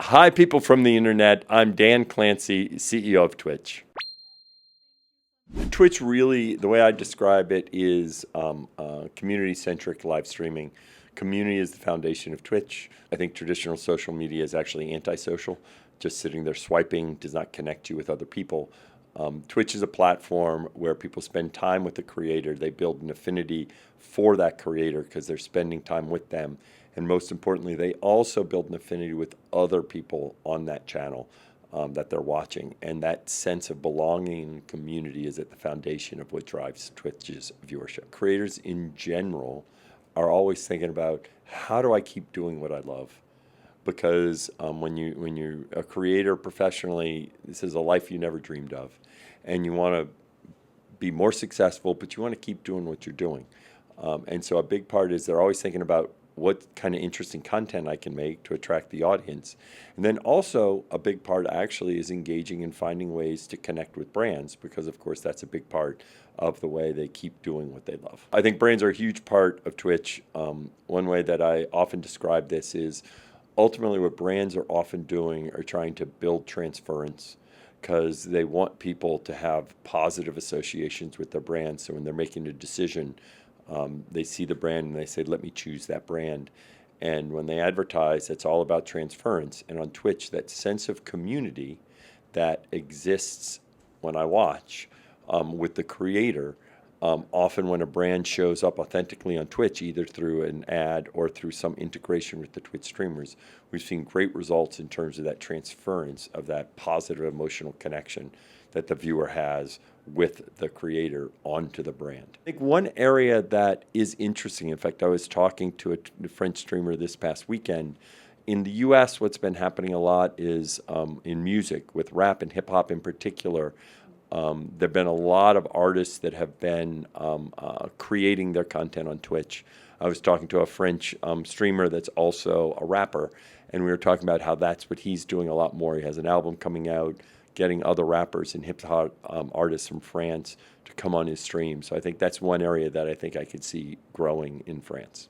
Hi, people from the internet. I'm Dan Clancy, CEO of Twitch. Twitch really, the way I describe it is community-centric live streaming. Community is the foundation of Twitch. I think traditional social media is actually antisocial. Just sitting there swiping does not connect you with other people. Twitch is a platform where people spend time with the creator. They build an affinity for that creator because they're spending time with them. And most importantly, they also build an affinity with other people on that channel that they're watching. And that sense of belonging and community is at the foundation of what drives Twitch's viewership. Creators in general are always thinking about, how do I keep doing what I love? Because when you're a creator professionally, this is a life you never dreamed of. And you want to be more successful, but you want to keep doing what you're doing. And so a big part is they're always thinking about what kind of interesting content I can make to attract the audience. And then also a big part actually is engaging and finding ways to connect with brands, because of course that's a big part of the way they keep doing what they love. I think brands are a huge part of Twitch. One way that I often describe this is ultimately what brands are often doing are trying to build transference, because they want people to have positive associations with their brand. So when they're making a decision, they see the brand and they say, let me choose that brand. And when they advertise, it's all about transference. And on Twitch, that sense of community that exists when I watch with the creator, often when a brand shows up authentically on Twitch, either through an ad or through some integration with the Twitch streamers, we've seen great results in terms of that transference of that positive emotional connection that the viewer has with the creator onto the brand. I think one area that is interesting, in fact, I was talking to a French streamer this past weekend. In the US, what's been happening a lot is in music, with rap and hip hop in particular. There have been a lot of artists that have been creating their content on Twitch. I was talking to a French streamer that's also a rapper, and we were talking about how that's what he's doing a lot more. He has an album coming out, getting other rappers and hip-hop artists from France to come on his stream. So I think that's one area that I think I could see growing in France.